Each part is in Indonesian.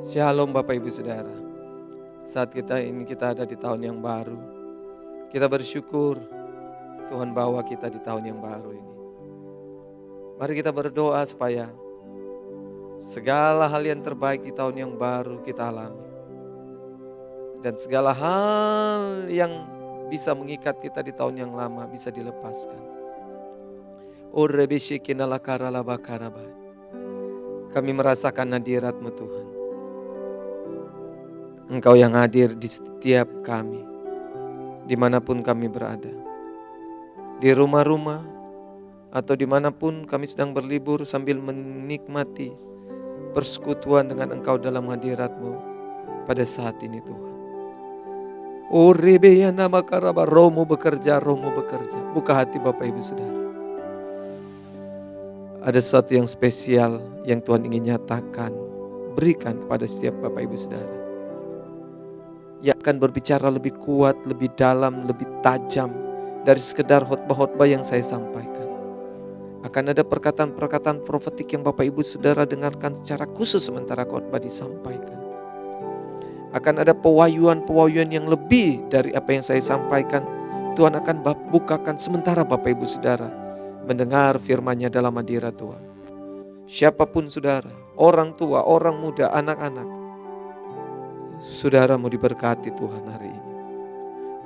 Shalom Bapak Ibu Saudara. Saat kita ada di tahun yang baru, kita bersyukur Tuhan bawa kita di tahun yang baru ini. Mari kita berdoa supaya segala hal yang terbaik di tahun yang baru kita alami. Dan segala hal yang bisa mengikat kita di tahun yang lama bisa dilepaskan. Kami merasakan hadirat-Mu Tuhan. Engkau yang hadir di setiap kami, dimanapun kami berada. Di rumah-rumah, atau dimanapun kami sedang berlibur sambil menikmati persekutuan dengan Engkau dalam hadirat-Mu pada saat ini Tuhan. Romo bekerja. Buka hati Bapak Ibu Saudara. Ada sesuatu yang spesial yang Tuhan ingin nyatakan, berikan kepada setiap Bapak Ibu Saudara. Yang akan berbicara lebih kuat, lebih dalam, lebih tajam dari sekedar khotbah-khotbah yang saya sampaikan. Akan ada perkataan-perkataan profetik yang Bapak Ibu Saudara dengarkan secara khusus sementara khotbah disampaikan. Akan ada pewahyuan-pewahyuan yang lebih dari apa yang saya sampaikan. Tuhan akan bukakan sementara Bapak Ibu Saudara mendengar firman-Nya dalam hadirat Tuhan. Siapapun saudara, orang tua, orang muda, anak-anak, saudara mau diberkati Tuhan hari ini.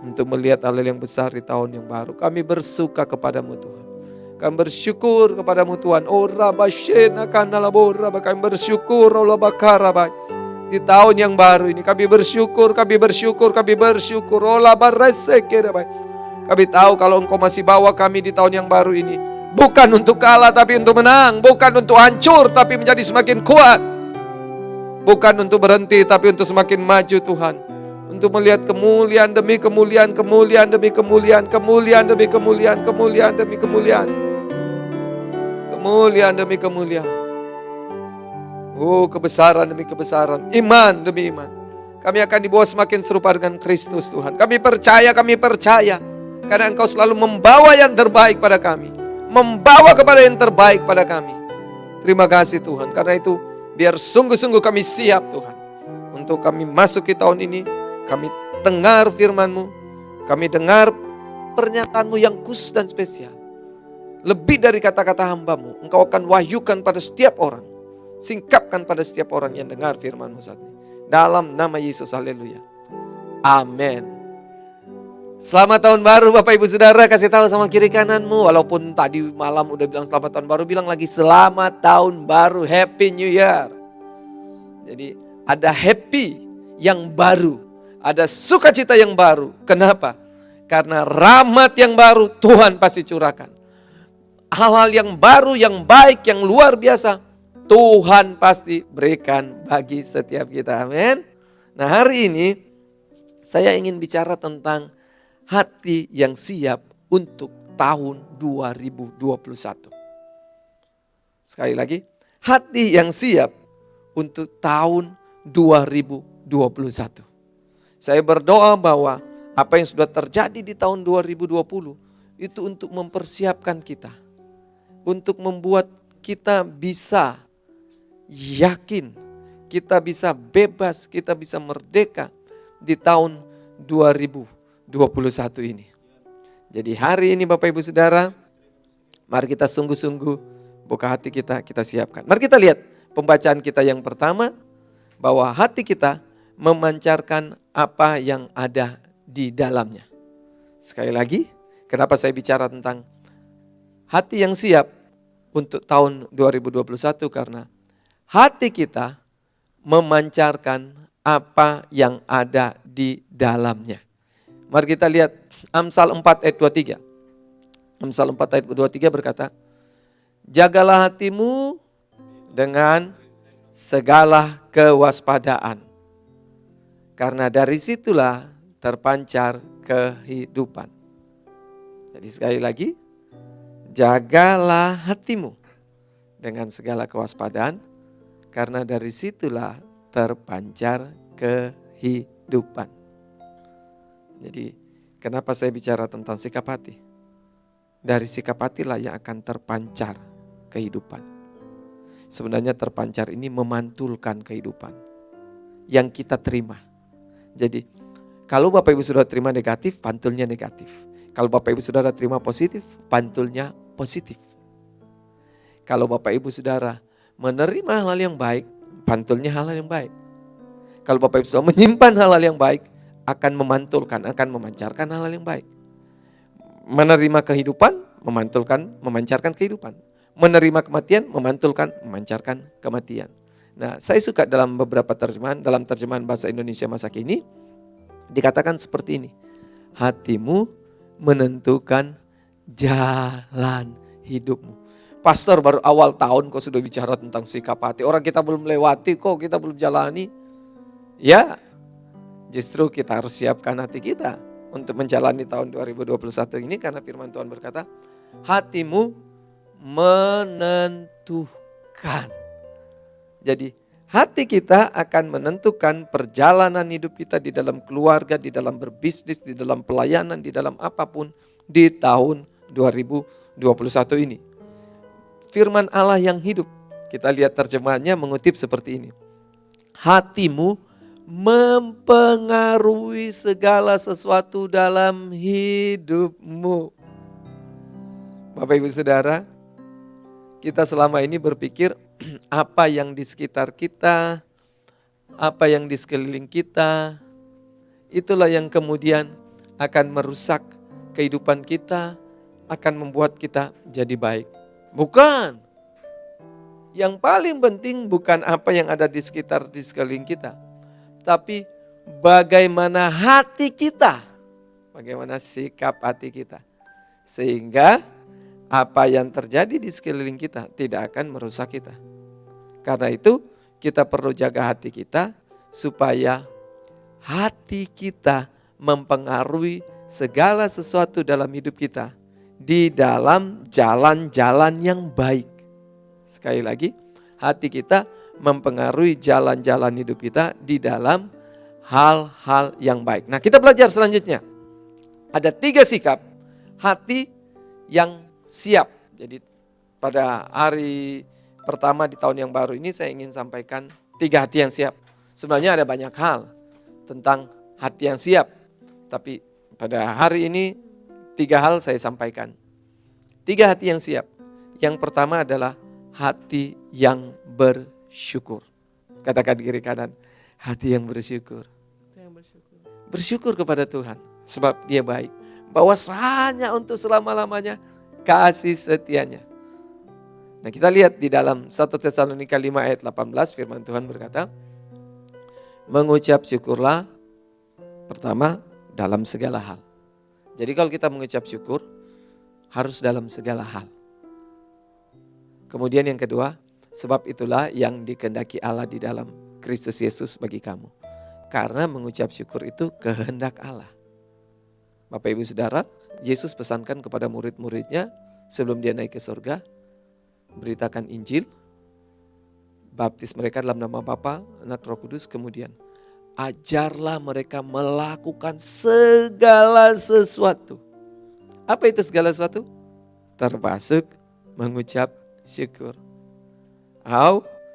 Untuk melihat hal yang besar di tahun yang baru. Kami bersuka kepadamu Tuhan. Kami bersyukur kepadamu Tuhan. Kami bersyukur di tahun yang baru ini. Kami bersyukur. Kami tahu kalau Engkau masih bawa kami di tahun yang baru ini. Bukan untuk kalah tapi untuk menang. Bukan untuk hancur tapi menjadi semakin kuat. Bukan untuk berhenti tapi untuk semakin maju Tuhan. Untuk melihat kemuliaan demi kemuliaan, kemuliaan demi kemuliaan, kemuliaan demi kemuliaan, kemuliaan demi kemuliaan. Kemuliaan demi kemuliaan. Oh, kebesaran demi kebesaran, iman demi iman. Kami akan dibawa semakin serupa dengan Kristus Tuhan. Kami percaya. Karena Engkau selalu membawa yang terbaik pada kami. Membawa kepada yang terbaik pada kami. Terima kasih Tuhan. Karena itu biar sungguh-sungguh kami siap Tuhan. Untuk kami masuk ke tahun ini. Kami dengar firman-Mu. Kami dengar pernyataan-Mu yang khusus dan spesial. Lebih dari kata-kata hamba-Mu. Engkau akan wahyukan pada setiap orang. Singkapkan pada setiap orang yang dengar firman-Mu saat ini. Dalam nama Yesus, haleluya. Amin. Selamat tahun baru Bapak Ibu Saudara. Kasih tahu sama kiri kananmu. Walaupun tadi malam udah bilang selamat tahun baru, bilang lagi selamat tahun baru, Happy New Year. Jadi ada happy yang baru, ada sukacita yang baru. Kenapa? Karena rahmat yang baru Tuhan pasti curahkan. Hal-hal yang baru, yang baik, yang luar biasa Tuhan pasti berikan bagi setiap kita. Amin. Nah, hari ini saya ingin bicara tentang hati yang siap untuk tahun 2021. Sekali lagi, hati yang siap untuk tahun 2021. Saya berdoa bahwa apa yang sudah terjadi di tahun 2020 itu untuk mempersiapkan kita. Untuk membuat kita bisa yakin, kita bisa bebas, kita bisa merdeka di tahun 2021 ini. Jadi hari ini Bapak Ibu Saudara, mari kita sungguh-sungguh buka hati kita siapkan. Mari kita lihat pembacaan kita yang pertama, bahwa hati kita memancarkan apa yang ada di dalamnya. Sekali lagi, kenapa saya bicara tentang hati yang siap untuk tahun 2021? Karena hati kita memancarkan apa yang ada di dalamnya. Mari kita lihat Amsal 4 ayat 23. Amsal 4 ayat 23 berkata, jagalah hatimu dengan segala kewaspadaan. Karena dari situlah terpancar kehidupan. Jadi sekali lagi, jagalah hatimu dengan segala kewaspadaan. Karena dari situlah terpancar kehidupan. Jadi kenapa saya bicara tentang sikap hati? Dari sikap hatilah yang akan terpancar kehidupan. Sebenarnya terpancar ini memantulkan kehidupan. yang kita terima. Jadi kalau Bapak Ibu Saudara terima negatif, pantulnya negatif. Kalau Bapak Ibu Saudara terima positif, pantulnya positif. Kalau Bapak Ibu Saudara menerima hal yang baik, pantulnya hal yang baik. Kalau Bapak Ibu Saudara menyimpan hal yang baik, akan memantulkan, akan memancarkan hal yang baik. Menerima kehidupan, memancarkan kehidupan. Menerima kematian, memantulkan, memancarkan kematian. Nah, saya suka dalam beberapa terjemahan, dalam terjemahan bahasa Indonesia masa kini, dikatakan seperti ini. Hatimu menentukan jalan hidupmu. Pastor, baru awal tahun kok sudah bicara tentang sikap hati. Orang kita belum lewati kok, kita belum jalani. Ya, justru kita harus siapkan hati kita untuk menjalani tahun 2021 ini, karena firman Tuhan berkata, hatimu menentukan. Jadi hati kita akan menentukan perjalanan hidup kita di dalam keluarga, di dalam berbisnis, di dalam pelayanan, di dalam apapun di tahun 2021 ini. Firman Allah yang hidup, kita lihat terjemahannya mengutip seperti ini. Hatimu mempengaruhi segala sesuatu dalam hidupmu. Bapak Ibu Saudara, kita selama ini berpikir apa yang di sekitar kita, apa yang di sekeliling kita, itulah yang kemudian akan merusak kehidupan kita, akan membuat kita jadi baik. Bukan. Yang paling penting bukan apa yang ada di sekitar, di sekeliling kita, tapi bagaimana hati kita, bagaimana sikap hati kita. Sehingga apa yang terjadi di sekeliling kita tidak akan merusak kita. Karena itu kita perlu jaga hati kita supaya hati kita mempengaruhi segala sesuatu dalam hidup kita di dalam jalan-jalan yang baik. Sekali lagi, hati kita mempengaruhi jalan-jalan hidup kita di dalam hal-hal yang baik. Nah, kita belajar selanjutnya. Ada 3 sikap hati yang siap. Jadi pada hari pertama di tahun yang baru ini saya ingin sampaikan 3 hati yang siap. Sebenarnya ada banyak hal tentang hati yang siap. Tapi pada hari ini 3 hal saya sampaikan. 3 hati yang siap. Yang pertama adalah hati yang bersyukur. Katakan kiri kanan, hati yang bersyukur. Bersyukur kepada Tuhan sebab Dia baik. Bahwasanya untuk selama-lamanya kasih setianya. Nah, kita lihat di dalam 1 Tesalonika 5 ayat 18 firman Tuhan berkata, mengucap syukurlah pertama dalam segala hal. Jadi kalau kita mengucap syukur harus dalam segala hal. Kemudian yang kedua, sebab itulah yang dikehendaki Allah di dalam Kristus Yesus bagi kamu. Karena mengucap syukur itu kehendak Allah. Bapak Ibu Saudara, Yesus pesankan kepada murid-muridnya sebelum Dia naik ke surga, beritakan Injil, baptis mereka dalam nama Bapa, Anak, Roh Kudus, kemudian ajarlah mereka melakukan segala sesuatu. Apa itu segala sesuatu? Termasuk mengucap syukur.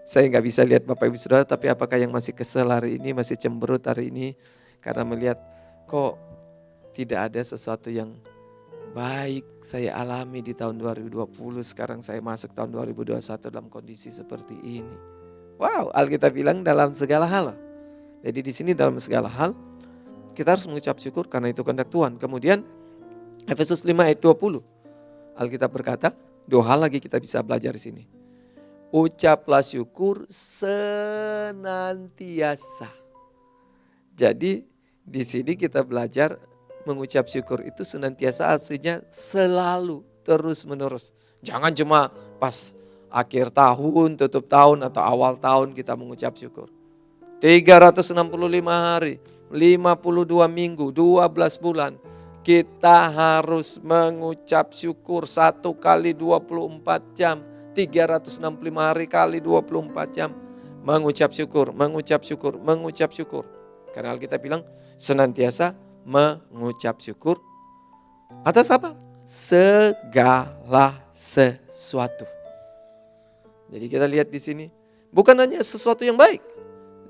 Saya nggak bisa lihat Bapak Ibu Saudara, tapi apakah yang masih kesel hari ini, masih cemberut hari ini karena melihat kok tidak ada sesuatu yang baik saya alami di tahun 2020, sekarang saya masuk tahun 2021 dalam kondisi seperti ini. Wow, Alkitab bilang dalam segala hal. Jadi di sini dalam segala hal kita harus mengucap syukur karena itu kehendak Tuhan. Kemudian Efesus 5 ayat 20. Alkitab berkata, 2 hal lagi kita bisa belajar di sini. Ucaplah syukur senantiasa. Jadi di sini kita belajar mengucap syukur itu senantiasa, artinya selalu, terus menerus. Jangan cuma pas akhir tahun, tutup tahun atau awal tahun kita mengucap syukur. 365 hari, 52 minggu, 12 bulan. Kita harus mengucap syukur 1 kali 24 jam, 365 hari kali 24 jam. Mengucap syukur, mengucap syukur, mengucap syukur. Karena Alkitab bilang senantiasa mengucap syukur atas apa? Segala sesuatu. Jadi kita lihat di sini bukan hanya sesuatu yang baik,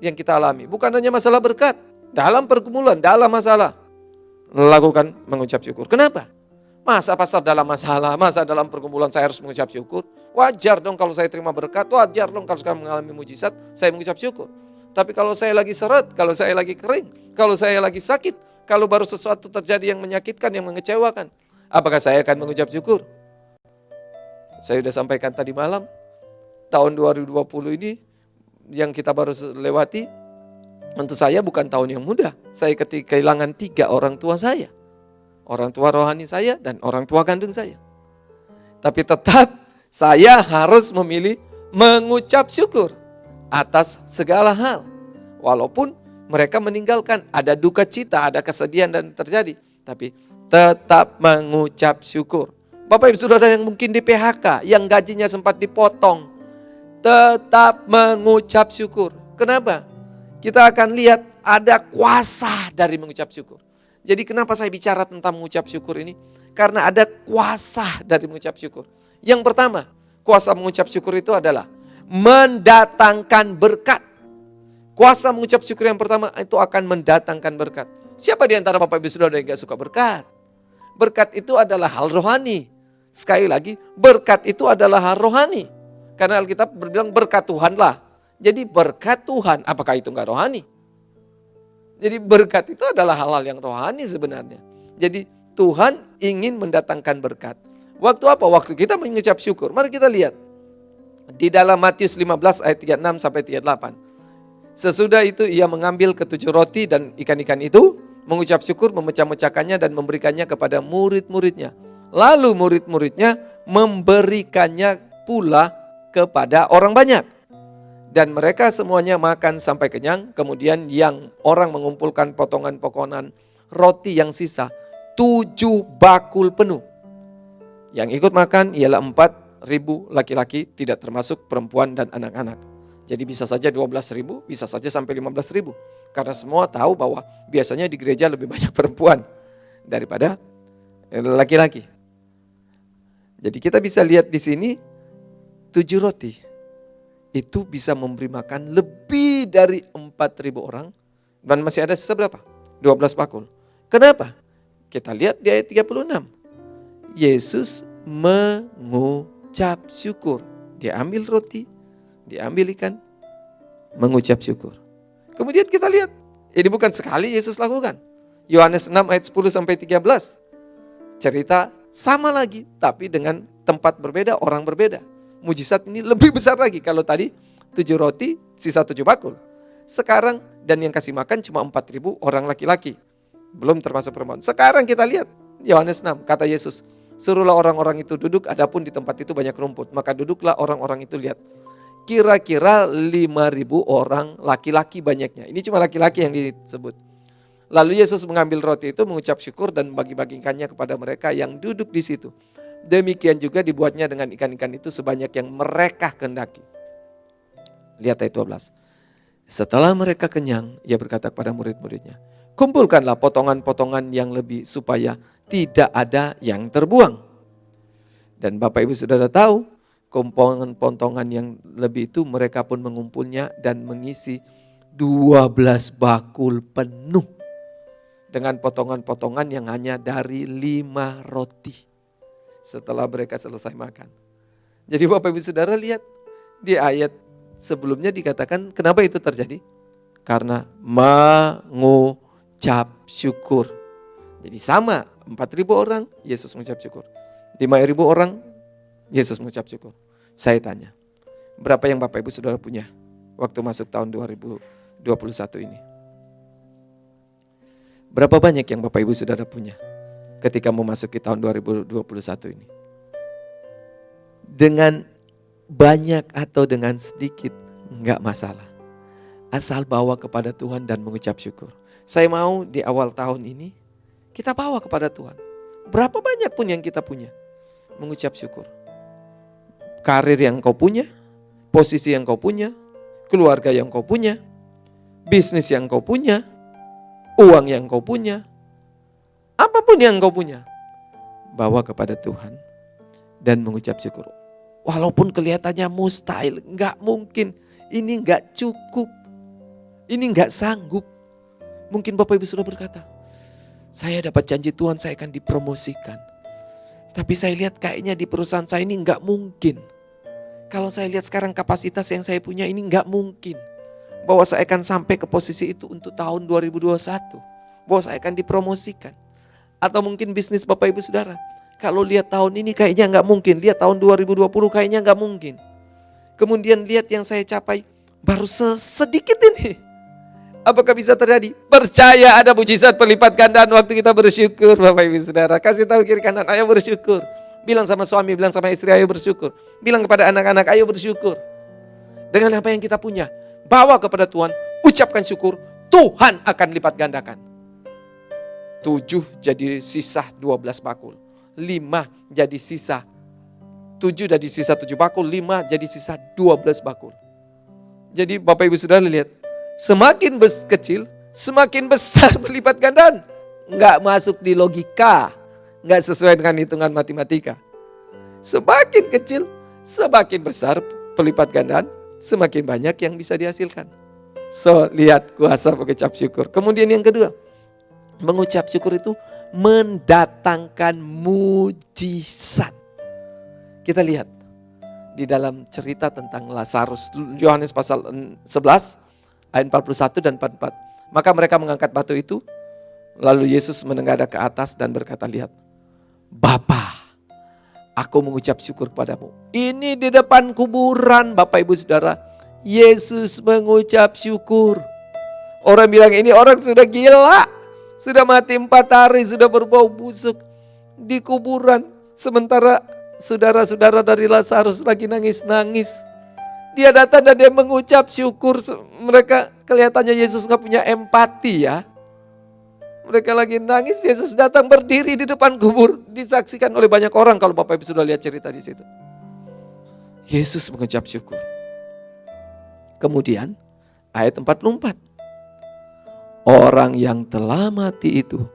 yang kita alami. Bukan hanya masalah berkat. Dalam pergumulan, dalam masalah. Lakukan mengucap syukur. Kenapa? Masa pastor dalam masalah, masa dalam pergumulan saya harus mengucap syukur? Wajar dong kalau saya terima berkat, wajar dong kalau saya mengalami mujizat, saya mengucap syukur. Tapi kalau saya lagi seret, kalau saya lagi kering, kalau saya lagi sakit, kalau baru sesuatu terjadi yang menyakitkan, yang mengecewakan, apakah saya akan mengucap syukur? Saya sudah sampaikan tadi malam, tahun 2020 ini yang kita baru lewati, untuk saya bukan tahun yang mudah. Saya kehilangan 3 orang tua saya. Orang tua rohani saya dan orang tua kandung saya. Tapi tetap saya harus memilih mengucap syukur atas segala hal. Walaupun mereka meninggalkan, ada duka cita, ada kesedihan dan terjadi. Tapi tetap mengucap syukur. Bapak Ibu Saudara yang mungkin di PHK, yang gajinya sempat dipotong, tetap mengucap syukur. Kenapa? Kita akan lihat ada kuasa dari mengucap syukur. Jadi kenapa saya bicara tentang mengucap syukur ini? Karena ada kuasa dari mengucap syukur. Yang pertama, kuasa mengucap syukur itu adalah mendatangkan berkat. Kuasa mengucap syukur yang pertama itu akan mendatangkan berkat. Siapa di antara Bapak Ibu Saudara yang gak suka berkat? Berkat itu adalah hal rohani. Sekali lagi, berkat itu adalah hal rohani. Karena Alkitab berbilang berkat Tuhanlah. Jadi berkat Tuhan, apakah itu gak rohani? Jadi berkat itu adalah hal-hal yang rohani sebenarnya. Jadi Tuhan ingin mendatangkan berkat. Waktu apa? Waktu kita mengucap syukur. Mari kita lihat. Di dalam Matius 15 ayat 36 sampai 38. Sesudah itu ia mengambil ketujuh roti dan ikan-ikan itu, mengucap syukur, memecah-mecahkannya dan memberikannya kepada murid-muridnya. Lalu murid-muridnya memberikannya pula kepada orang banyak. Dan mereka semuanya makan sampai kenyang. Kemudian yang orang mengumpulkan potongan-potongan roti yang sisa 7 bakul penuh. Yang ikut makan ialah 4.000 laki-laki, tidak termasuk perempuan dan anak-anak. Jadi bisa saja 12.000, bisa saja sampai 15.000. Karena semua tahu bahwa biasanya di gereja lebih banyak perempuan daripada laki-laki. Jadi kita bisa lihat di sini 7 roti. Itu bisa memberi makan lebih dari 4.000 orang. Dan masih ada sisa berapa? 12 bakul. Kenapa? Kita lihat di ayat 36. Yesus mengucap syukur. Dia ambil roti, dia ambil ikan, mengucap syukur. Kemudian kita lihat, ini bukan sekali Yesus lakukan. Yohanes 6 ayat 10 sampai 13. Cerita sama lagi, tapi dengan tempat berbeda, orang berbeda. Mujizat ini lebih besar lagi. Kalau tadi 7 roti, sisa 7 bakul. Sekarang, dan yang kasih makan cuma 4.000 orang laki-laki. Belum termasuk perempuan. Sekarang kita lihat, Yohanes 6, kata Yesus, suruhlah orang-orang itu duduk, adapun di tempat itu banyak rumput. Maka duduklah orang-orang itu, lihat. Kira-kira 5.000 orang laki-laki banyaknya. Ini cuma laki-laki yang disebut. Lalu Yesus mengambil roti itu, mengucap syukur dan membagi-bagikannya kepada mereka yang duduk di situ. Demikian juga dibuatnya dengan ikan-ikan itu sebanyak yang mereka kehendaki. Lihat ayat 12. Setelah mereka kenyang, ia berkata kepada murid-muridnya, kumpulkanlah potongan-potongan yang lebih supaya tidak ada yang terbuang. Dan Bapak Ibu Saudara tahu, potongan yang lebih itu mereka pun mengumpulnya dan mengisi 12 bakul penuh. Dengan potongan-potongan yang hanya dari 5 roti. Setelah mereka selesai makan. Jadi Bapak Ibu Saudara lihat di ayat sebelumnya dikatakan kenapa itu terjadi? Karena mengucap syukur. Jadi sama 4.000 orang Yesus mengucap syukur. 5.000 orang Yesus mengucap syukur. Saya tanya, berapa yang Bapak Ibu Saudara punya waktu masuk tahun 2021 ini? Berapa banyak yang Bapak Ibu Saudara punya ketika memasuki tahun 2021 ini? Dengan banyak atau dengan sedikit, enggak masalah. Asal bawa kepada Tuhan dan mengucap syukur. Saya mau di awal tahun ini, kita bawa kepada Tuhan. Berapa banyak pun yang kita punya, mengucap syukur. Karir yang kau punya, posisi yang kau punya, keluarga yang kau punya, bisnis yang kau punya, uang yang kau punya, apapun yang kau punya, bawa kepada Tuhan dan mengucap syukur. Walaupun kelihatannya mustahil, enggak mungkin, ini enggak cukup. Ini nggak sanggup. Mungkin Bapak Ibu sudah berkata, saya dapat janji Tuhan saya akan dipromosikan. Tapi saya lihat kayaknya di perusahaan saya ini nggak mungkin. Kalau saya lihat sekarang kapasitas yang saya punya ini nggak mungkin. Bahwa saya akan sampai ke posisi itu untuk tahun 2021. Bahwa saya akan dipromosikan. Atau mungkin bisnis Bapak Ibu Saudara. Kalau lihat tahun ini kayaknya nggak mungkin. Lihat tahun 2020 kayaknya nggak mungkin. Kemudian lihat yang saya capai baru sedikit ini. Apakah bisa terjadi? Percaya ada mujizat pelipat gandaan waktu kita bersyukur Bapak Ibu Saudara. Kasih tahu kiri kanan, ayo bersyukur. Bilang sama suami, bilang sama istri, ayo bersyukur. Bilang kepada anak-anak, ayo bersyukur. Dengan apa yang kita punya, bawa kepada Tuhan, ucapkan syukur, Tuhan akan lipat gandakan. 7 jadi sisa 12 bakul. 5 jadi sisa 7 jadi sisa 7 bakul, 5 jadi sisa 12 bakul. Jadi Bapak Ibu Saudara lihat, semakin kecil, semakin besar berlipat gandaan. Nggak masuk di logika, nggak sesuai dengan hitungan matematika. Semakin kecil, semakin besar pelipat gandaan, semakin banyak yang bisa dihasilkan. So, lihat kuasa mengucap syukur. Kemudian yang kedua, mengucap syukur itu mendatangkan mujizat. Kita lihat di dalam cerita tentang Lazarus, Yohanes pasal 11, ayat 41 dan 44. Maka mereka mengangkat batu itu, lalu Yesus menengadah ke atas dan berkata, lihat, Bapa, aku mengucap syukur kepadamu. Ini di depan kuburan Bapak Ibu Saudara, Yesus mengucap syukur. Orang bilang ini orang sudah gila, sudah mati 4 hari, sudah berbau busuk di kuburan. Sementara saudara-saudara dari Lazarus lagi nangis-nangis. Dia datang dan dia mengucap syukur. Mereka kelihatannya Yesus gak punya empati ya. Mereka lagi nangis, Yesus datang berdiri di depan kubur. Disaksikan oleh banyak orang kalau Bapak Ibu sudah lihat cerita di situ. Yesus mengucap syukur. Kemudian ayat 44. Orang yang telah mati itu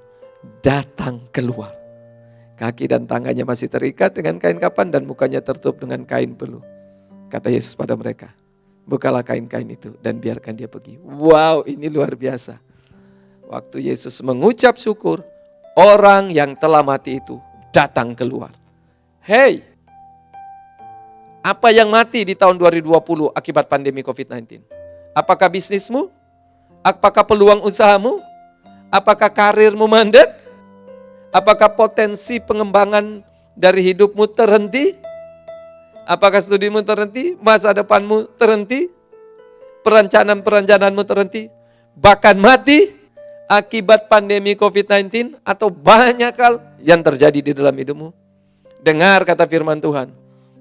datang keluar. Kaki dan tangannya masih terikat dengan kain kapan dan mukanya tertutup dengan kain peluh. Kata Yesus pada mereka, bukalah kain-kain itu dan biarkan dia pergi. Wow, ini luar biasa. Waktu Yesus mengucap syukur, orang yang telah mati itu datang keluar. Hey, apa yang mati di tahun 2020 akibat pandemi COVID-19? Apakah bisnismu? Apakah peluang usahamu? Apakah karirmu mandek? Apakah potensi pengembangan dari hidupmu terhenti? Apakah studimu terhenti? Masa depanmu terhenti? Perencanaan-perencanaanmu terhenti? Bahkan mati akibat pandemi COVID-19 atau banyak hal yang terjadi di dalam hidupmu? Dengar kata firman Tuhan.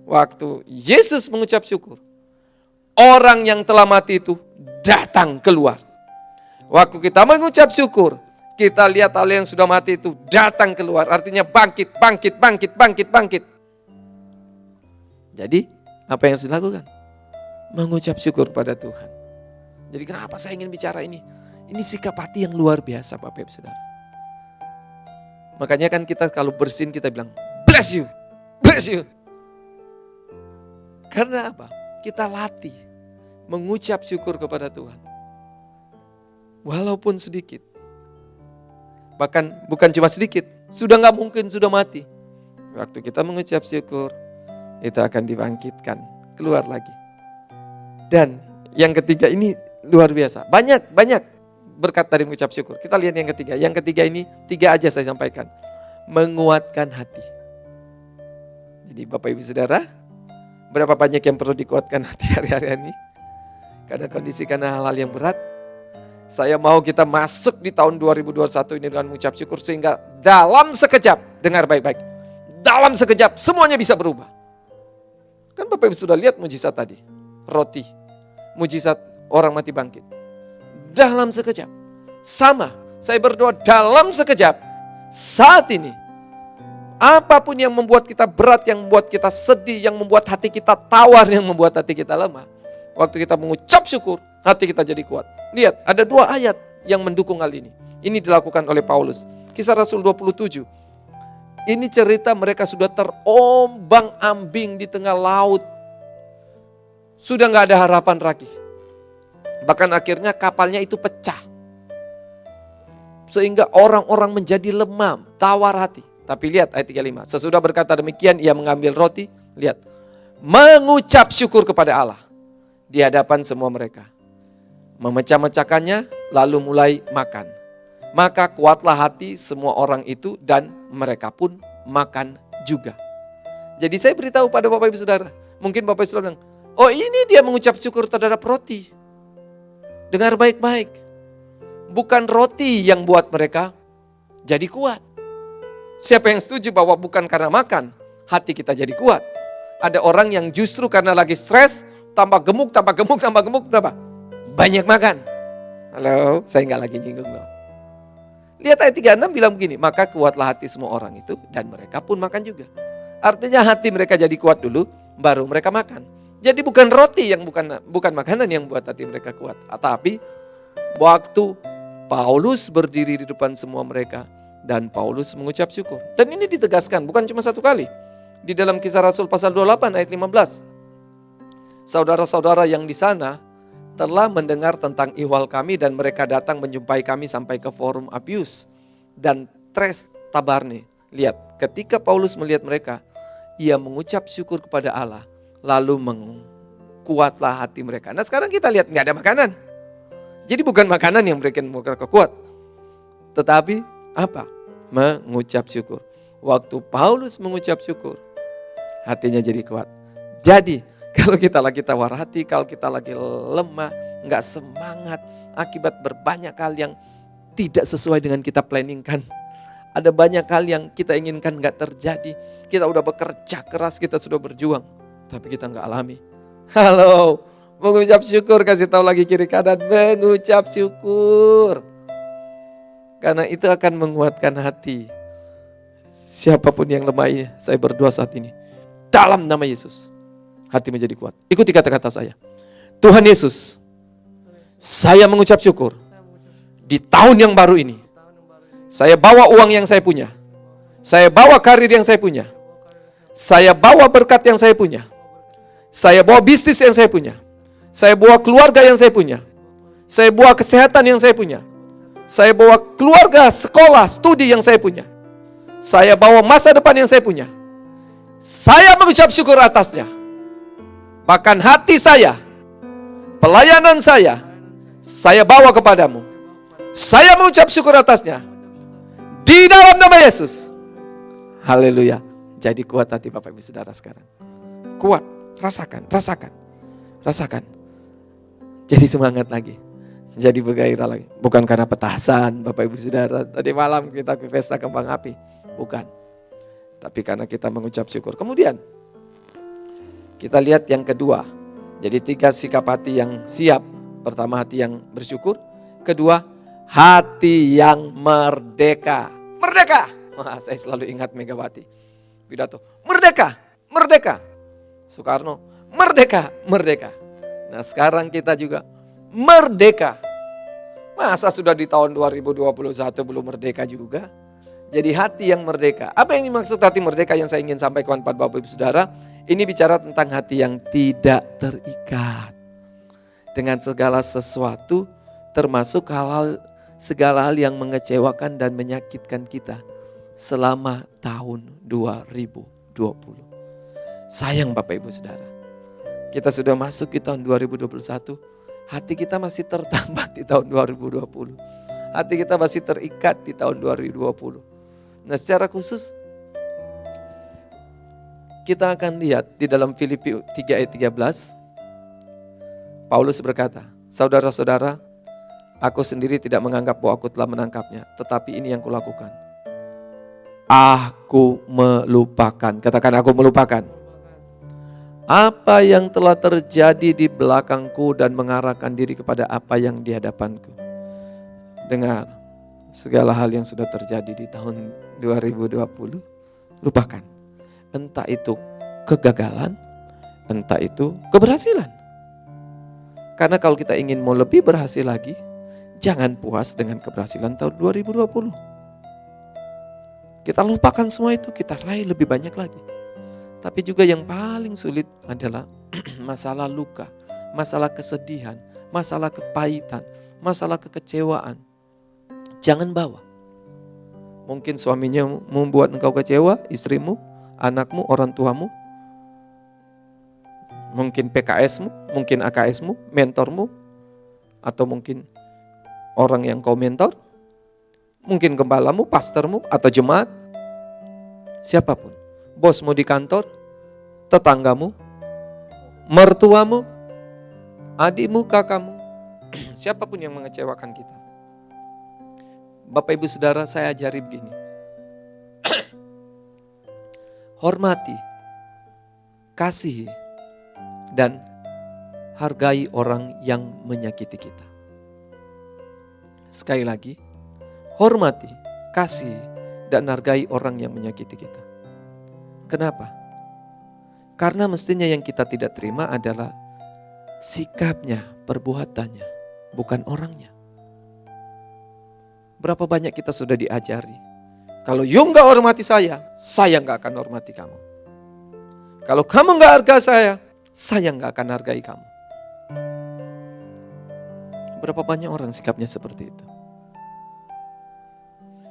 Waktu Yesus mengucap syukur, orang yang telah mati itu datang keluar. Waktu kita mengucap syukur, kita lihat hal yang sudah mati itu datang keluar. Artinya bangkit, bangkit, bangkit, bangkit, bangkit. Jadi apa yang harus dilakukan? Mengucap syukur pada Tuhan. Jadi kenapa saya ingin bicara ini? Ini sikap hati yang luar biasa Bapak Ibu Saudara. Makanya kan kita kalau bersin kita bilang bless you, bless you. Karena apa? Kita latih mengucap syukur kepada Tuhan. Walaupun sedikit. Bahkan bukan cuma sedikit, sudah gak mungkin sudah mati. Waktu kita mengucap syukur, itu akan dibangkitkan, keluar lagi. Dan yang ketiga ini luar biasa. Banyak berkat dari mengucap syukur. Kita lihat yang ketiga. Yang ketiga ini 3 aja saya sampaikan. Menguatkan hati. Jadi Bapak Ibu Saudara, berapa banyak yang perlu dikuatkan hati hari-hari ini? Karena kondisi, karena hal-hal yang berat. Saya mau kita masuk di tahun 2021 ini dengan mengucap syukur sehingga dalam sekejap, dengar baik-baik, dalam sekejap semuanya bisa berubah. Kan Bapak Ibu sudah lihat mujizat tadi, roti, mujizat orang mati bangkit. Dalam sekejap, sama, saya berdoa dalam sekejap, saat ini, apapun yang membuat kita berat, yang membuat kita sedih, yang membuat hati kita tawar, yang membuat hati kita lemah, waktu kita mengucap syukur, hati kita jadi kuat. Lihat, ada 2 ayat yang mendukung hal ini. Ini dilakukan oleh Paulus. Kisah Rasul 27. Ini cerita mereka sudah terombang-ambing di tengah laut. Sudah gak ada harapan lagi. Bahkan akhirnya kapalnya itu pecah. Sehingga orang-orang menjadi lemah, tawar hati. Tapi lihat ayat 35. Sesudah berkata demikian, ia mengambil roti. Lihat. Mengucap syukur kepada Allah. Di hadapan semua mereka. Memecah-mecahkannya, lalu mulai makan. Maka kuatlah hati semua orang itu dan mereka pun makan juga. Jadi saya beritahu pada Bapak Ibu Saudara. Mungkin Bapak Ibu Saudara bilang, oh ini dia mengucap syukur terhadap roti. Dengar baik-baik. Bukan roti yang buat mereka jadi kuat. Siapa yang setuju bahwa bukan karena makan, hati kita jadi kuat. Ada orang yang justru karena lagi stres, tambah gemuk, berapa? Banyak makan. Halo, saya nggak lagi nyinggung loh. Lihat ayat 36 bilang begini, maka kuatlah hati semua orang itu dan mereka pun makan juga. Artinya hati mereka jadi kuat dulu, baru mereka makan. Jadi bukan roti yang bukan makanan yang buat hati mereka kuat. Tapi waktu Paulus berdiri di depan semua mereka dan Paulus mengucap syukur. Dan ini ditegaskan bukan cuma satu kali. Di dalam Kisah Rasul pasal 28 ayat 15. Saudara-saudara yang di sana telah mendengar tentang ihwal kami dan mereka datang menjumpai kami sampai ke forum Apius dan Tres Tabarne. Lihat, ketika Paulus melihat mereka, ia mengucap syukur kepada Allah, lalu kuatlah hati mereka. Nah sekarang kita lihat nggak ada makanan. Jadi bukan makanan yang memberikan mereka kuat, tetapi apa? Mengucap syukur. Waktu Paulus mengucap syukur, hatinya jadi kuat. Jadi kalau kita lagi tawar hati, kalau kita lagi lemah, nggak semangat, akibat berbanyak hal yang tidak sesuai dengan kita planningkan. Ada banyak hal yang kita inginkan nggak terjadi. Kita udah bekerja keras, kita sudah berjuang, tapi kita nggak alami. Halo, mengucap syukur, kasih tahu lagi kiri kanan, mengucap syukur. Karena itu akan menguatkan hati. Siapapun yang lemah ini, saya berdoa saat ini, dalam nama Yesus, hati menjadi kuat. Ikuti kata-kata saya. Tuhan Yesus, saya mengucap syukur di tahun yang baru ini. Saya bawa uang yang saya punya. Saya bawa karir yang saya punya. Saya bawa berkat yang saya punya. Saya bawa bisnis yang saya punya. Saya bawa keluarga yang saya punya. Saya bawa kesehatan yang saya punya. Saya bawa keluarga, sekolah, studi yang saya punya. Saya bawa masa depan yang saya punya. Saya mengucap syukur atasnya. Bahkan hati saya, pelayanan saya bawa kepadamu. Saya mengucap syukur atasnya. Di dalam nama Yesus. Haleluya. Jadi kuat hati Bapak Ibu Saudara sekarang. Kuat, rasakan. Jadi semangat lagi. Jadi bergairah lagi. Bukan karena petasan Bapak Ibu Saudara. Tadi malam kita ke pesta kembang api. Bukan. Tapi karena kita mengucap syukur. Kemudian kita lihat yang kedua. Jadi 3 sikap hati yang siap. Pertama, hati yang bersyukur. Kedua, hati yang merdeka. Merdeka. Wah, saya selalu ingat Megawati. Pidato, merdeka. Soekarno, merdeka. Nah sekarang kita juga merdeka. Masa sudah di tahun 2021 belum merdeka juga? Jadi hati yang merdeka. Apa yang dimaksud hati merdeka yang saya ingin sampaikan kepada Bapak Ibu Saudara? Ini bicara tentang hati yang tidak terikat dengan segala sesuatu, termasuk segala hal yang mengecewakan dan menyakitkan kita selama tahun 2020. Sayang Bapak Ibu Saudara, kita sudah masuk di tahun 2021, hati kita masih tertambat di tahun 2020. Hati kita masih terikat di tahun 2020. Nah secara khusus, kita akan lihat di dalam Filipi 3 ayat 13, Paulus berkata, saudara-saudara, aku sendiri tidak menganggap bahwa aku telah menangkapnya, tetapi ini yang kulakukan. Aku melupakan, katakan aku melupakan. Apa yang telah terjadi di belakangku dan mengarahkan diri kepada apa yang di hadapanku. Dengar, segala hal yang sudah terjadi di tahun 2020, lupakan. Entah itu kegagalan, entah itu keberhasilan. Karena kalau kita ingin mau lebih berhasil lagi, jangan puas dengan keberhasilan tahun 2020. Kita lupakan semua itu, kita raih lebih banyak lagi. Tapi juga yang paling sulit adalah masalah luka, masalah kesedihan, masalah kepahitan, masalah kekecewaan. Jangan bawa. Mungkin suaminya membuat engkau kecewa, istrimu, anakmu, orang tuamu. Mungkin PKSmu, mungkin AKSmu, mentormu, atau mungkin orang yang kau mentor. Mungkin gembalamu, pastormu, atau jemaat. Siapapun. Bosmu di kantor, tetanggamu, mertuamu, adikmu, kakakmu. Siapapun yang mengecewakan kita. Bapak Ibu Saudara, saya ajari begini. Hormati, kasihi, dan hargai orang yang menyakiti kita. Sekali lagi, hormati, kasihi, dan hargai orang yang menyakiti kita. Kenapa? Karena mestinya yang kita tidak terima adalah sikapnya, perbuatannya, bukan orangnya. Berapa banyak kita sudah diajari, kalau you gak hormati saya gak akan hormati kamu. Kalau kamu gak hargai saya gak akan hargai kamu. Berapa banyak orang sikapnya seperti itu.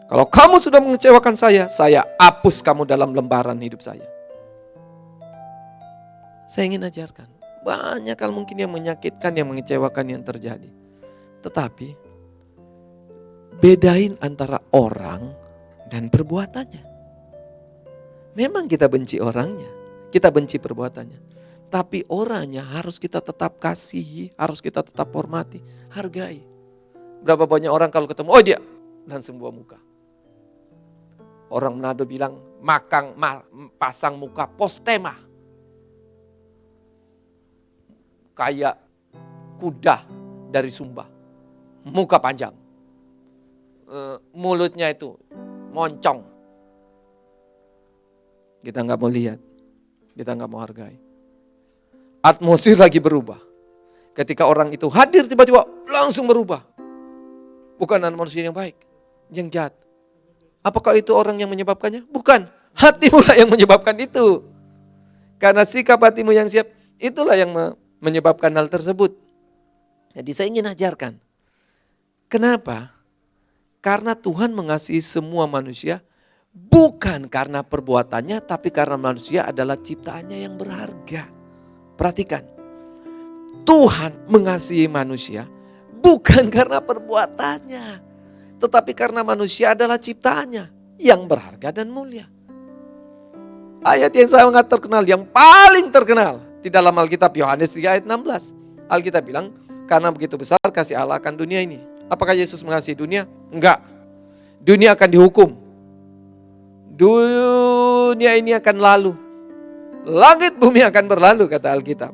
Kalau kamu sudah mengecewakan saya hapus kamu dalam lembaran hidup saya. Saya ingin ajarkan, banyak hal mungkin yang menyakitkan, yang mengecewakan yang terjadi. Tetapi bedain antara orang dan perbuatannya. Memang kita benci orangnya, kita benci perbuatannya. Tapi orangnya harus kita tetap kasihi, harus kita tetap hormati, hargai. Berapa banyak orang kalau ketemu, oh dia, langsung buah muka. Orang Manado bilang, pasang muka postema. Kayak kuda dari Sumba, muka panjang. Mulutnya itu moncong. Kita gak mau lihat, kita gak mau hargai. Atmosfer lagi berubah. Ketika orang itu hadir tiba-tiba langsung berubah. Bukan manusia yang baik, yang jahat. Apakah itu orang yang menyebabkannya? Bukan, hatimu lah yang menyebabkan itu. Karena sikap hatimu yang siap, itulah yang menyebabkan hal tersebut. Jadi saya ingin ajarkan. Kenapa? Karena Tuhan mengasihi semua manusia, bukan karena perbuatannya, tapi karena manusia adalah ciptaannya yang berharga. Perhatikan, Tuhan mengasihi manusia, bukan karena perbuatannya, tetapi karena manusia adalah ciptaannya yang berharga dan mulia. Ayat yang sangat terkenal, yang paling terkenal di dalam Alkitab, Yohanes 3 ayat 16. Alkitab bilang, karena begitu besar kasih Allah akan dunia ini. Apakah Yesus mengasihi dunia? Enggak. Dunia akan dihukum. Dunia ini akan lalu. Langit bumi akan berlalu, kata Alkitab.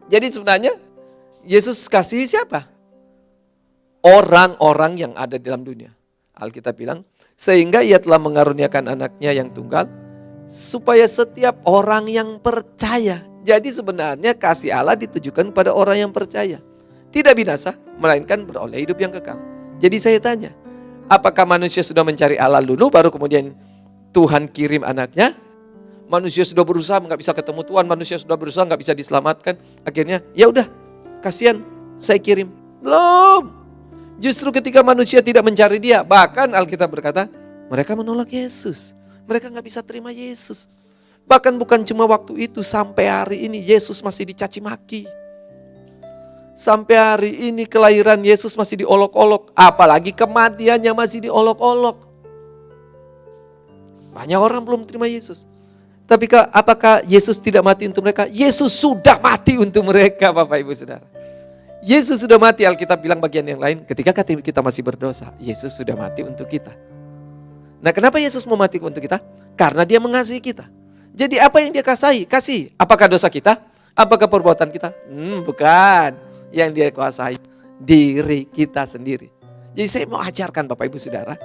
Jadi sebenarnya Yesus kasihi siapa? Orang-orang yang ada di dalam dunia. Alkitab bilang, sehingga ia telah mengaruniakan anaknya yang tunggal, supaya setiap orang yang percaya. Jadi sebenarnya kasih Allah ditujukan kepada orang yang percaya. Tidak binasa, melainkan beroleh hidup yang kekal. Jadi saya tanya, apakah manusia sudah mencari Allah dulu baru kemudian Tuhan kirim anaknya? Manusia sudah berusaha nggak bisa ketemu Tuhan, manusia sudah berusaha nggak bisa diselamatkan. Akhirnya ya udah, kasihan saya kirim. Belum. Justru ketika manusia tidak mencari Dia, bahkan Alkitab berkata mereka menolak Yesus. Mereka nggak bisa terima Yesus. Bahkan bukan cuma waktu itu, sampai hari ini Yesus masih dicaci maki. Sampai hari ini kelahiran Yesus masih diolok-olok. Apalagi kematiannya masih diolok-olok. Banyak orang belum terima Yesus. Tapi apakah Yesus tidak mati untuk mereka? Yesus sudah mati untuk mereka, Bapak Ibu Saudara. Yesus sudah mati, Alkitab bilang bagian yang lain. Ketika kita masih berdosa, Yesus sudah mati untuk kita. Nah, kenapa Yesus mau mati untuk kita? Karena Dia mengasihi kita. Jadi apa yang Dia kasih? Apakah dosa kita? Apakah perbuatan kita? Bukan. Yang Dia kuasai diri kita sendiri. Jadi saya mau ajarkan Bapak Ibu Saudara,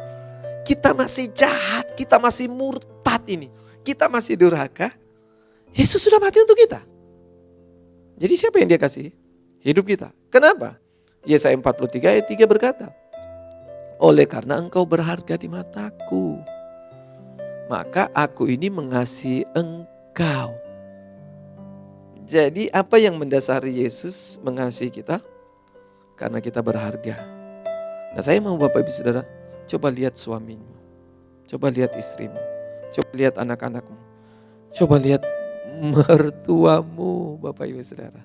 kita masih jahat, kita masih murtad ini, kita masih durhaka. Yesus sudah mati untuk kita. Jadi siapa yang Dia kasih? Hidup kita. Kenapa? Yesaya 43 ayat 3 berkata, oleh karena engkau berharga di mataku, maka aku ini mengasihi engkau. Jadi apa yang mendasari Yesus mengasihi kita? Karena kita berharga. Nah, saya mau Bapak Ibu Saudara, coba lihat suamimu, coba lihat istrimu, coba lihat anak-anakmu, coba lihat mertuamu Bapak Ibu Saudara.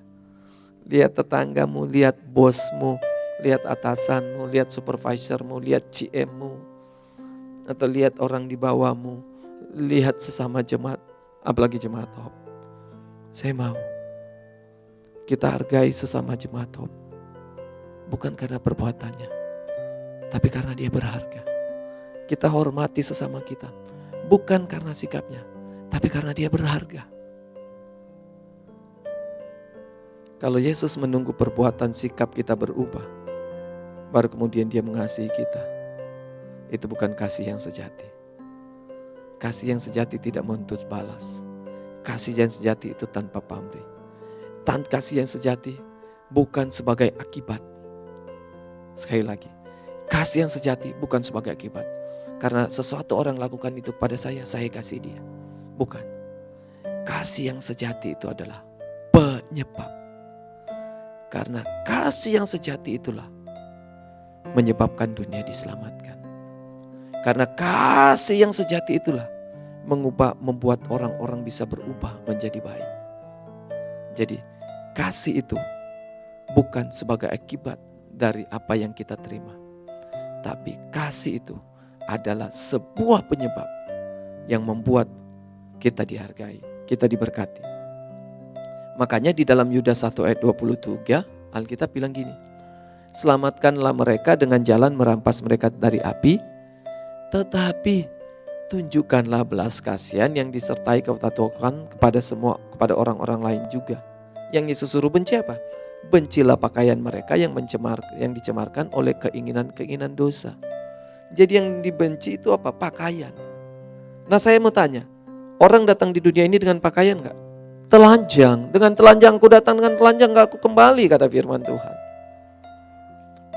Lihat tetanggamu, lihat bosmu, lihat atasanmu, lihat supervisormu, lihat GM-mu, atau lihat orang di bawahmu, lihat sesama jemaat, apalagi jemaat Hope. Saya mau kita hargai sesama jemaat Hope, bukan karena perbuatannya, tapi karena dia berharga. Kita hormati sesama kita, bukan karena sikapnya, tapi karena dia berharga. Kalau Yesus menunggu perbuatan sikap kita berubah, baru kemudian dia mengasihi kita, itu bukan kasih yang sejati. Kasih yang sejati tidak menuntut balas. Kasih yang sejati itu tanpa pamrih. Kasih yang sejati bukan sebagai akibat. Sekali lagi, kasih yang sejati bukan sebagai akibat. Karena sesuatu orang lakukan itu pada saya kasih dia. Bukan. Kasih yang sejati itu adalah penyebab. Karena kasih yang sejati itulah menyebabkan dunia diselamatkan. Karena kasih yang sejati itulah membuat orang-orang bisa berubah menjadi baik. Jadi kasih itu bukan sebagai akibat dari apa yang kita terima. Tapi kasih itu adalah sebuah penyebab yang membuat kita dihargai, kita diberkati. Makanya di dalam Yudas 1 ayat 23 Alkitab bilang gini, selamatkanlah mereka dengan jalan merampas mereka dari api, tetapi tunjukkanlah belas kasihan yang disertai ketakwaan kepada orang-orang lain juga. Yang Yesus suruh benci apa? Bencilah pakaian mereka yang dicemarkan oleh keinginan-keinginan dosa. Jadi yang dibenci itu apa? Pakaian. Nah, saya mau tanya, orang datang di dunia ini dengan pakaian enggak? Telanjang, dengan telanjangku datang, dengan telanjang gak aku kembali, kata firman Tuhan.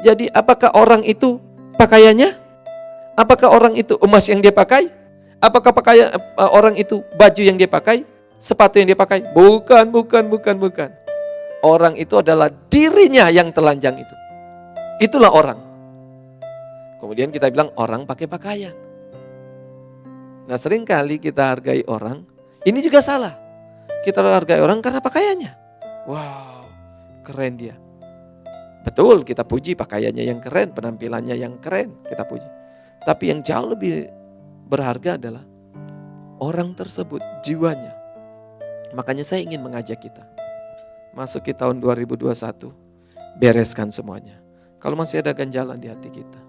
Jadi apakah orang itu pakaiannya? Apakah orang itu emas yang dia pakai? Apakah pakaian orang itu baju yang dia pakai? Sepatu yang dia pakai? Bukan. Orang itu adalah dirinya yang telanjang itu. Itulah orang. Kemudian kita bilang orang pakai pakaian. Nah, seringkali kita hargai orang, ini juga salah. Kita hargai orang karena pakaiannya. Wow, keren dia. Betul, kita puji pakaiannya yang keren, penampilannya yang keren, kita puji. Tapi yang jauh lebih berharga adalah orang tersebut, jiwanya. Makanya saya ingin mengajak kita masuk ke tahun 2021, bereskan semuanya. Kalau masih ada ganjalan di hati kita,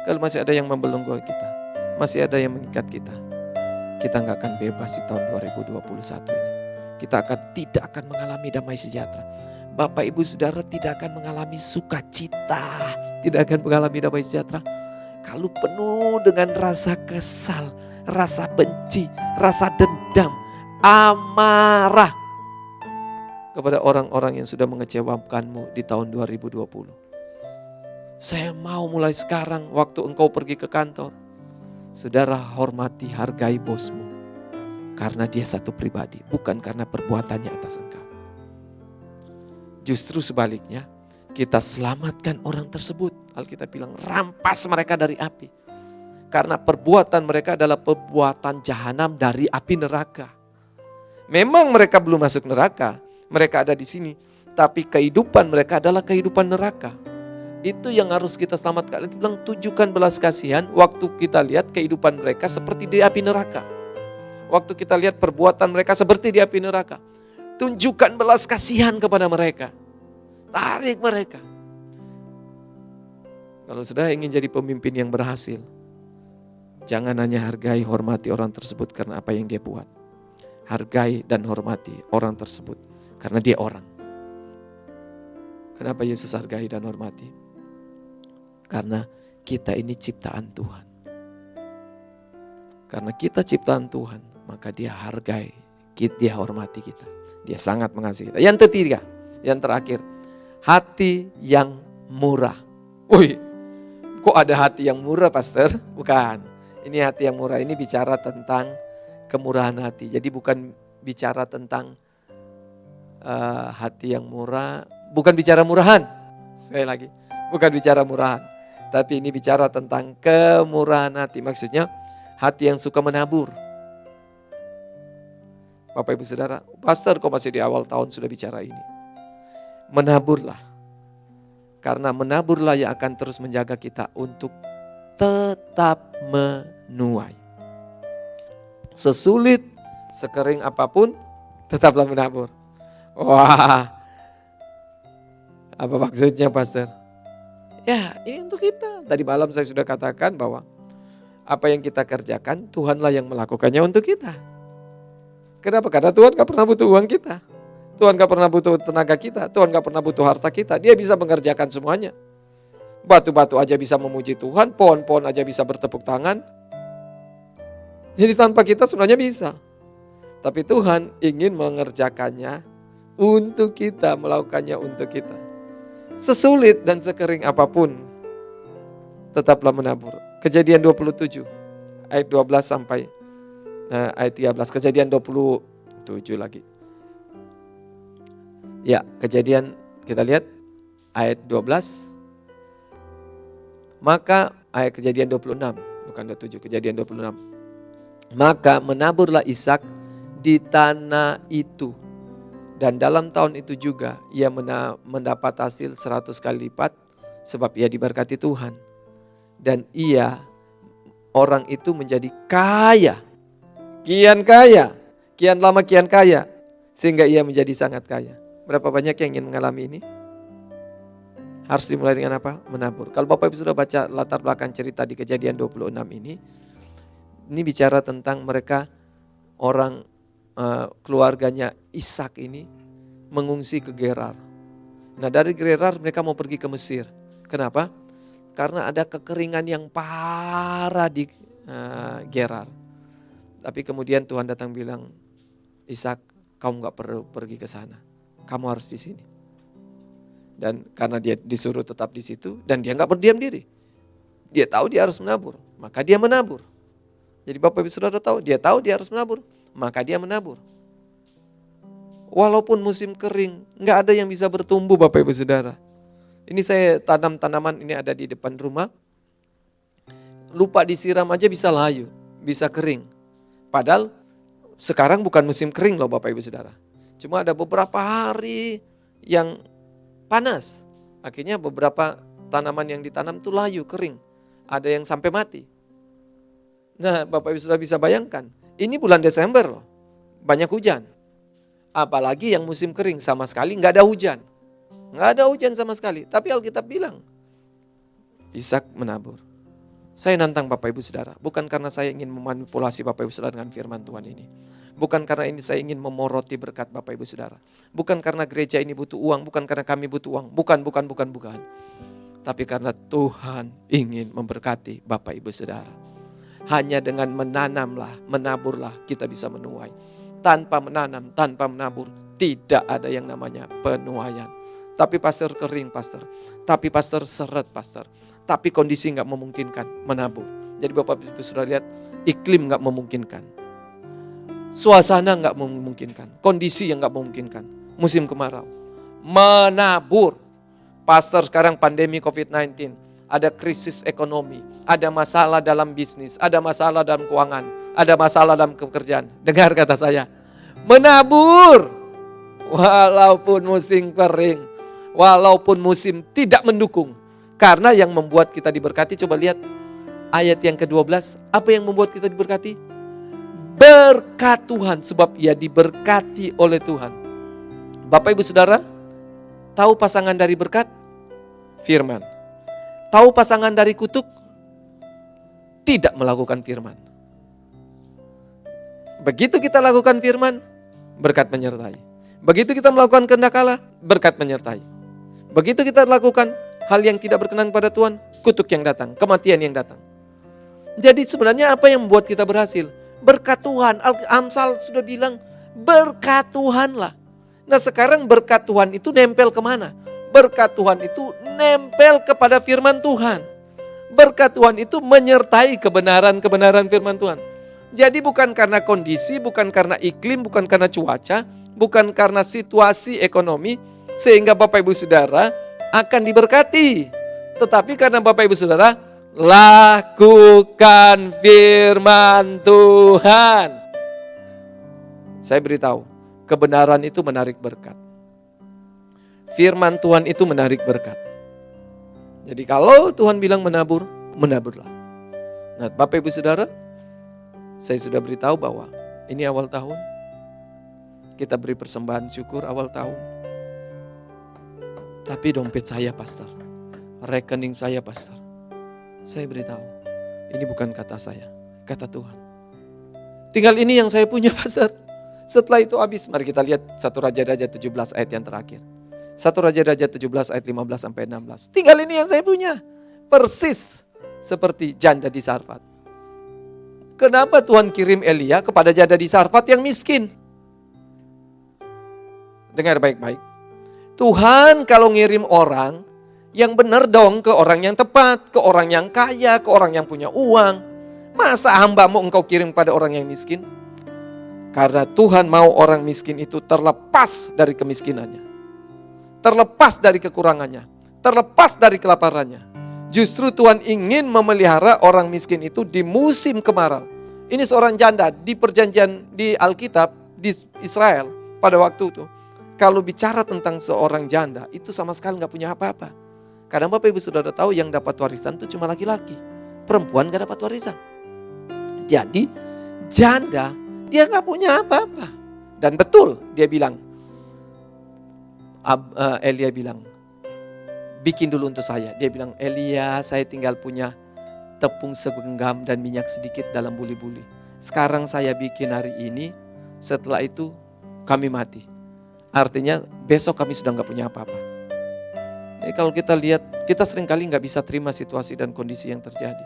kalau masih ada yang membelenggu kita, masih ada yang mengikat kita nggak akan bebas di tahun 2021 ini. Kita tidak akan mengalami damai sejahtera. Bapak Ibu Saudara tidak akan mengalami sukacita, tidak akan mengalami damai sejahtera kalau penuh dengan rasa kesal, rasa benci, rasa dendam, amarah kepada orang-orang yang sudah mengecewakanmu di tahun 2020. Saya mau mulai sekarang waktu engkau pergi ke kantor, saudara hormati, hargai bosmu. Karena dia satu pribadi, bukan karena perbuatannya atas engkau. Justru sebaliknya, kita selamatkan orang tersebut. Alkitab bilang rampas mereka dari api. Karena perbuatan mereka adalah perbuatan jahanam dari api neraka. Memang mereka belum masuk neraka, mereka ada di sini. Tapi kehidupan mereka adalah kehidupan neraka. Itu yang harus kita selamatkan. Alkitab bilang tunjukkan belas kasihan waktu kita lihat kehidupan mereka seperti di api neraka. Waktu kita lihat perbuatan mereka seperti di api neraka. Tunjukkan belas kasihan kepada mereka. Tarik mereka. Kalau sudah ingin jadi pemimpin yang berhasil, jangan hanya hargai, hormati orang tersebut karena apa yang dia buat. Hargai dan hormati orang tersebut karena dia orang. Kenapa Yesus hargai dan hormati? Karena kita ini ciptaan Tuhan. Karena kita ciptaan Tuhan, maka dia hargai, dia hormati kita. Dia sangat mengasihi kita. Yang ketiga, yang terakhir, hati yang murah. Wih, kok ada hati yang murah, Pastor? Bukan. Ini hati yang murah, ini bicara tentang kemurahan hati. Jadi bukan bicara tentang hati yang murah, bukan bicara murahan. Sekali lagi, bukan bicara murahan. Tapi ini bicara tentang kemurahan hati. Maksudnya hati yang suka menabur. Bapak Ibu Saudara, pastor kok masih di awal tahun sudah bicara ini. Menaburlah. Karena menaburlah yang akan terus menjaga kita untuk tetap menuai. Sesulit, sekering apapun, tetaplah menabur. Wah, apa maksudnya pastor? Ya, ini untuk kita. Tadi malam saya sudah katakan bahwa apa yang kita kerjakan, Tuhanlah yang melakukannya untuk kita. Kenapa? Karena Tuhan gak pernah butuh uang kita. Tuhan gak pernah butuh tenaga kita. Tuhan gak pernah butuh harta kita. Dia bisa mengerjakan semuanya. Batu-batu aja bisa memuji Tuhan. Pohon-pohon aja bisa bertepuk tangan. Jadi tanpa kita sebenarnya bisa. Tapi Tuhan ingin mengerjakannya untuk kita. Melakukannya untuk kita. Sesulit dan sekering apapun, tetaplah menabur. Kejadian 27 ayat 12 sampai ayat 13. Kejadian 27 lagi. Ya, Kejadian kita lihat ayat 12. Maka ayat Kejadian 26, bukan 27, Kejadian 26. Maka menaburlah Ishak di tanah itu. Dan dalam tahun itu juga ia mendapat hasil 100 kali lipat sebab ia diberkati Tuhan. Dan orang itu menjadi kaya. Kian kaya, kian lama kian kaya. Sehingga ia menjadi sangat kaya. Berapa banyak yang ingin mengalami ini? Harus dimulai dengan apa? Menabur. Kalau Bapak Ibu sudah baca latar belakang cerita di Kejadian 26 ini bicara tentang mereka orang keluarganya Ishak ini mengungsi ke Gerar. Nah dari Gerar mereka mau pergi ke Mesir. Kenapa? Karena ada kekeringan yang parah di Gerar. Tapi kemudian Tuhan datang bilang, Ishak, kamu gak perlu pergi ke sana. Kamu harus di sini. Dan karena dia disuruh tetap di situ dan dia gak berdiam diri. Dia tahu dia harus menabur, maka dia menabur. Jadi Bapak Ibu Saudara tahu dia harus menabur, maka dia menabur. Walaupun musim kering, gak ada yang bisa bertumbuh Bapak Ibu Saudara. Ini saya tanam tanaman ini ada di depan rumah. Lupa disiram aja bisa layu, bisa kering. Padahal sekarang bukan musim kering loh Bapak Ibu Saudara. Cuma ada beberapa hari yang panas. Akhirnya beberapa tanaman yang ditanam itu layu, kering. Ada yang sampai mati. Nah Bapak Ibu Saudara bisa bayangkan. Ini bulan Desember loh. Banyak hujan. Apalagi yang musim kering sama sekali nggak ada hujan. Nggak ada hujan sama sekali. Tapi Alkitab bilang, Ishak menabur. Saya nantang Bapak Ibu Saudara. Bukan karena saya ingin memanipulasi Bapak Ibu Saudara dengan firman Tuhan ini. Bukan karena ini saya ingin memoroti berkat Bapak Ibu Saudara. Bukan karena gereja ini butuh uang. Bukan karena kami butuh uang. Bukan. Tapi karena Tuhan ingin memberkati Bapak Ibu Saudara. Hanya dengan menanamlah, menaburlah kita bisa menuai. Tanpa menanam, tanpa menabur, tidak ada yang namanya penuaian. Tapi pastor kering pastor. Tapi pastor seret pastor. Tapi kondisi gak memungkinkan menabur. Jadi Bapak Ibu sudah lihat iklim gak memungkinkan. Suasana gak memungkinkan. Kondisi yang gak memungkinkan. Musim kemarau. Menabur. Pastor sekarang pandemi COVID-19. Ada krisis ekonomi. Ada masalah dalam bisnis. Ada masalah dalam keuangan. Ada masalah dalam pekerjaan. Dengar kata saya. Menabur. Walaupun musim kering. Walaupun musim tidak mendukung. Karena yang membuat kita diberkati, coba lihat ayat yang ke-12. Apa yang membuat kita diberkati? Berkat Tuhan, sebab ia diberkati oleh Tuhan. Bapak Ibu Saudara, tahu pasangan dari berkat? Firman. Tahu pasangan dari kutuk? Tidak melakukan firman. Begitu kita lakukan firman, berkat menyertai. Begitu kita melakukan kehendak Allah, berkat menyertai. Begitu kita lakukan hal yang tidak berkenan pada Tuhan, kutuk yang datang, kematian yang datang. Jadi sebenarnya apa yang membuat kita berhasil? Berkat Tuhan. Amsal sudah bilang berkat Tuhanlah. Nah sekarang berkat Tuhan itu nempel kemana? Berkat Tuhan itu nempel kepada firman Tuhan. Berkat Tuhan itu menyertai kebenaran-kebenaran firman Tuhan. Jadi bukan karena kondisi, bukan karena iklim, bukan karena cuaca, bukan karena situasi ekonomi, sehingga Bapak Ibu Saudara akan diberkati. Tetapi karena Bapak Ibu Saudara lakukan firman Tuhan. Saya beritahu, kebenaran itu menarik berkat. Firman Tuhan itu menarik berkat. Jadi kalau Tuhan bilang menabur, menaburlah. Nah, Bapak Ibu Saudara, saya sudah beritahu bahwa ini awal tahun. Kita beri persembahan syukur awal tahun. Tapi dompet saya, pastor, rekening saya, pastor, saya beritahu, ini bukan kata saya, kata Tuhan. Tinggal ini yang saya punya, pastor. Setelah itu habis. Mari kita lihat 1 Raja-Raja 17 ayat yang terakhir. 1 Raja-Raja 17 ayat 15 sampai 16. Tinggal ini yang saya punya. Persis seperti janda di Sarfat. Kenapa Tuhan kirim Elia kepada janda di Sarfat yang miskin? Dengar baik-baik. Tuhan kalau ngirim orang, yang benar dong, ke orang yang tepat, ke orang yang kaya, ke orang yang punya uang. Masa hambamu engkau kirim pada orang yang miskin? Karena Tuhan mau orang miskin itu terlepas dari kemiskinannya, terlepas dari kekurangannya, terlepas dari kelaparannya. Justru Tuhan ingin memelihara orang miskin itu di musim kemarau. Ini seorang janda di perjanjian di Alkitab di Israel pada waktu itu. Kalau bicara tentang seorang janda, itu sama sekali gak punya apa-apa. Karena Bapak Ibu Saudara tahu yang dapat warisan itu cuma laki-laki. Perempuan gak dapat warisan. Jadi janda, dia gak punya apa-apa. Dan betul dia bilang, Elia bilang, bikin dulu untuk saya. Dia bilang, Elia, saya tinggal punya tepung segenggam dan minyak sedikit dalam buli-buli. Sekarang saya bikin hari ini, setelah itu kami mati. Artinya besok kami sudah gak punya apa-apa. Jadi kalau kita lihat, kita seringkali gak bisa terima situasi dan kondisi yang terjadi.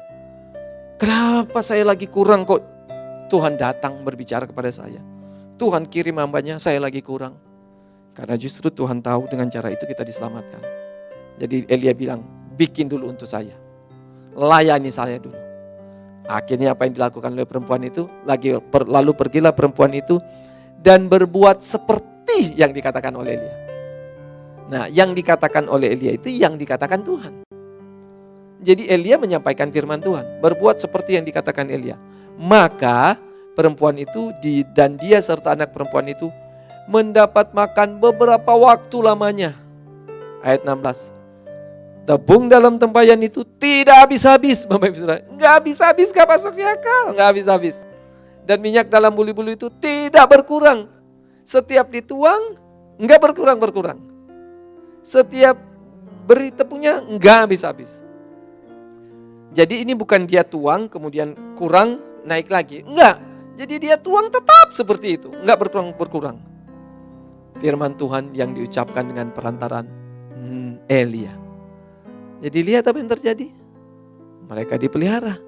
Kenapa saya lagi kurang kok? Tuhan datang berbicara kepada saya. Tuhan kirim hambanya, saya lagi kurang. Karena justru Tuhan tahu dengan cara itu kita diselamatkan. Jadi Elia bilang, bikin dulu untuk saya. Layani saya dulu. Akhirnya apa yang dilakukan oleh perempuan itu? Lalu pergilah perempuan itu dan berbuat seperti yang dikatakan oleh Elia. Nah, yang dikatakan oleh Elia itu yang dikatakan Tuhan. Jadi Elia menyampaikan firman Tuhan, berbuat seperti yang dikatakan Elia. Maka perempuan itu dan dia serta anak perempuan itu mendapat makan beberapa waktu lamanya. Ayat 16. Tepung dalam tempayan itu tidak habis-habis, Bapak Ibu Saudara. Enggak habis-habis, gak masuk di akal, enggak habis-habis. Dan minyak dalam buli-buli itu tidak berkurang. Setiap dituang, enggak berkurang-berkurang. Setiap beri tepungnya, enggak habis-habis. Jadi ini bukan dia tuang, kemudian kurang, naik lagi. Enggak. Jadi dia tuang tetap seperti itu. Enggak berkurang-berkurang. Firman Tuhan yang diucapkan dengan perantaran Elia. Jadi lihat apa yang terjadi. Mereka dipelihara.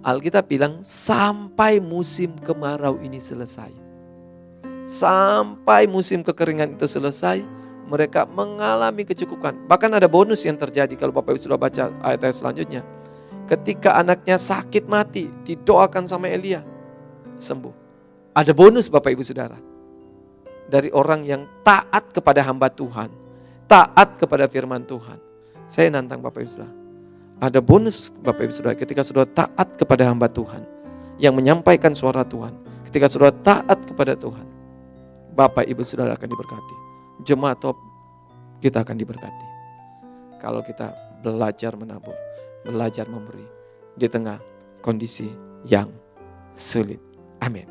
Alkitab bilang sampai musim kemarau ini selesai. Sampai musim kekeringan itu selesai, mereka mengalami kecukupan. Bahkan ada bonus yang terjadi kalau Bapak Ibu sudah baca ayat-ayat selanjutnya. Ketika anaknya sakit mati, didoakan sama Elia, sembuh. Ada bonus Bapak Ibu Saudara. Dari orang yang taat kepada hamba Tuhan, taat kepada firman Tuhan. Saya nantang Bapak Ibu Saudara. Ada bonus Bapak Ibu Saudara ketika sudah taat kepada hamba Tuhan yang menyampaikan suara Tuhan. Ketika sudah taat kepada Tuhan, Bapak Ibu Saudara akan diberkati. Jemaat top, kita akan diberkati. Kalau kita belajar menabur, belajar memberi di tengah kondisi yang sulit. Amin.